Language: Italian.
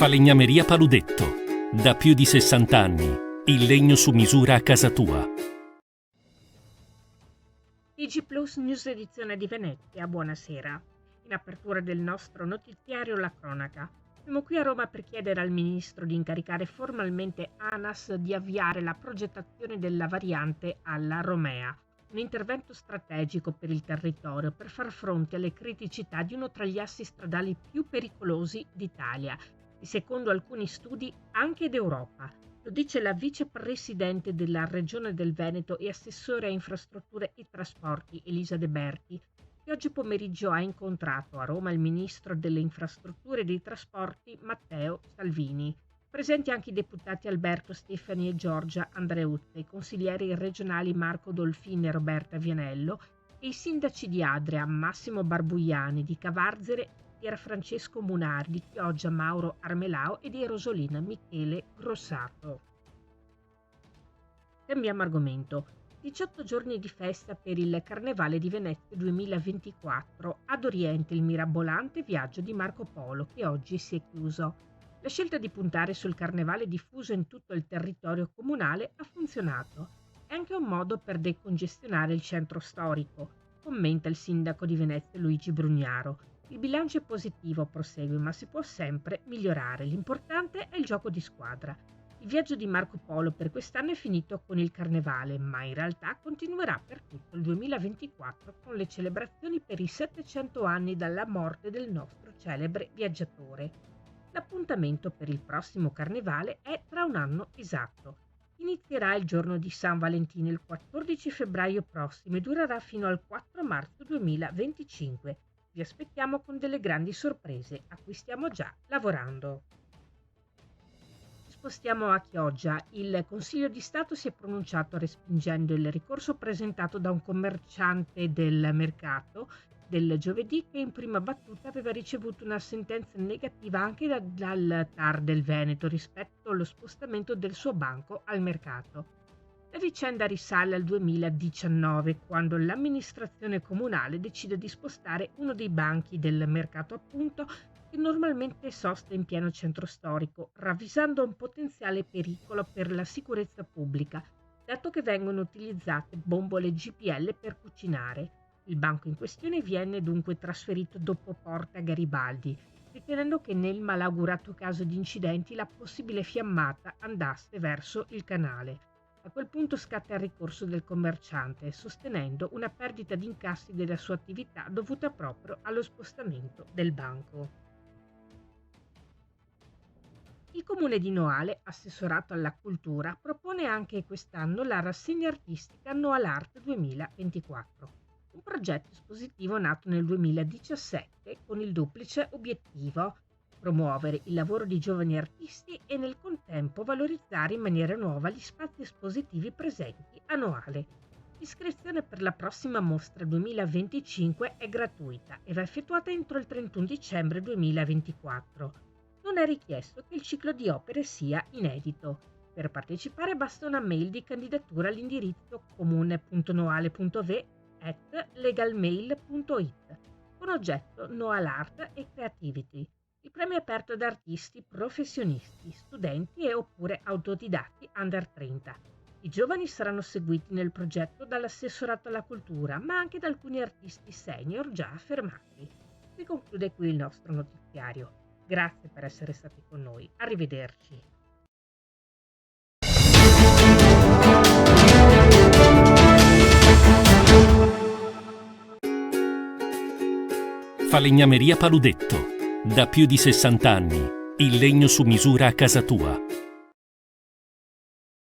Falegnameria Paludetto. Da più di 60 anni. Il legno su misura a casa tua. TG Plus News edizione di Venezia, buonasera. In apertura del nostro notiziario la cronaca. Siamo qui a Roma per chiedere al Ministro di incaricare formalmente ANAS di avviare la progettazione della variante alla Romea, un intervento strategico per il territorio per far fronte alle criticità di uno tra gli assi stradali più pericolosi d'Italia e secondo alcuni studi anche d'Europa. Lo dice la vicepresidente della Regione del Veneto e assessore a infrastrutture e trasporti Elisa De Berti, che oggi pomeriggio ha incontrato a Roma il ministro delle infrastrutture e dei trasporti Matteo Salvini. Presenti anche i deputati Alberto Stefani e Giorgia Andreuzza, i consiglieri regionali Marco Dolfin e Roberta Vianello e i sindaci di Adria Massimo Barbuiani, di Cavarzere Pier Francesco Munari, di Chioggia Mauro Armelao e di Rosolina Michele Grossato. Cambiamo argomento. 18 giorni di festa per il Carnevale di Venezia 2024, ad Oriente il mirabolante viaggio di Marco Polo che oggi si è chiuso. La scelta di puntare sul Carnevale diffuso in tutto il territorio comunale ha funzionato. È anche un modo per decongestionare il centro storico, commenta il sindaco di Venezia Luigi Brugnaro. Il bilancio è positivo, prosegue, ma si può sempre migliorare. L'importante è il gioco di squadra. Il viaggio di Marco Polo per quest'anno è finito con il Carnevale, ma in realtà continuerà per tutto il 2024 con le celebrazioni per i 700 anni dalla morte del nostro celebre viaggiatore. L'appuntamento per il prossimo Carnevale è tra un anno esatto. Inizierà il giorno di San Valentino il 14 febbraio prossimo e durerà fino al 4 marzo 2025. Vi aspettiamo con delle grandi sorprese a cui stiamo già lavorando. Spostiamo a Chioggia. Il Consiglio di Stato si è pronunciato respingendo il ricorso presentato da un commerciante del mercato del giovedì che in prima battuta aveva ricevuto una sentenza negativa anche dal TAR del Veneto rispetto allo spostamento del suo banco al mercato. La vicenda risale al 2019, quando l'amministrazione comunale decide di spostare uno dei banchi del mercato appunto che normalmente sosta in pieno centro storico, ravvisando un potenziale pericolo per la sicurezza pubblica, dato che vengono utilizzate bombole GPL per cucinare. Il banco in questione viene dunque trasferito dopo Porta Garibaldi, ritenendo che nel malaugurato caso di incidenti la possibile fiammata andasse verso il canale. A quel punto scatta il ricorso del commerciante, sostenendo una perdita di incassi della sua attività dovuta proprio allo spostamento del banco. Il comune di Noale, assessorato alla cultura, propone anche quest'anno la rassegna artistica Noalart 2024, un progetto espositivo nato nel 2017 con il duplice obiettivo: promuovere il lavoro di giovani artisti e nel contempo valorizzare in maniera nuova gli spazi espositivi presenti a Noale. L'iscrizione per la prossima mostra 2025 è gratuita e va effettuata entro il 31 dicembre 2024. Non è richiesto che il ciclo di opere sia inedito. Per partecipare basta una mail di candidatura all'indirizzo comune.noale.ve@legalmail.it con oggetto Noalart e Creativity. Il premio è aperto ad artisti professionisti, studenti e oppure autodidatti under 30. I giovani saranno seguiti nel progetto dall'assessorato alla cultura, ma anche da alcuni artisti senior già affermati. Si conclude qui il nostro notiziario. Grazie per essere stati con noi. Arrivederci. Falegnameria Paludetto. Da più di 60 anni. Il legno su misura a casa tua.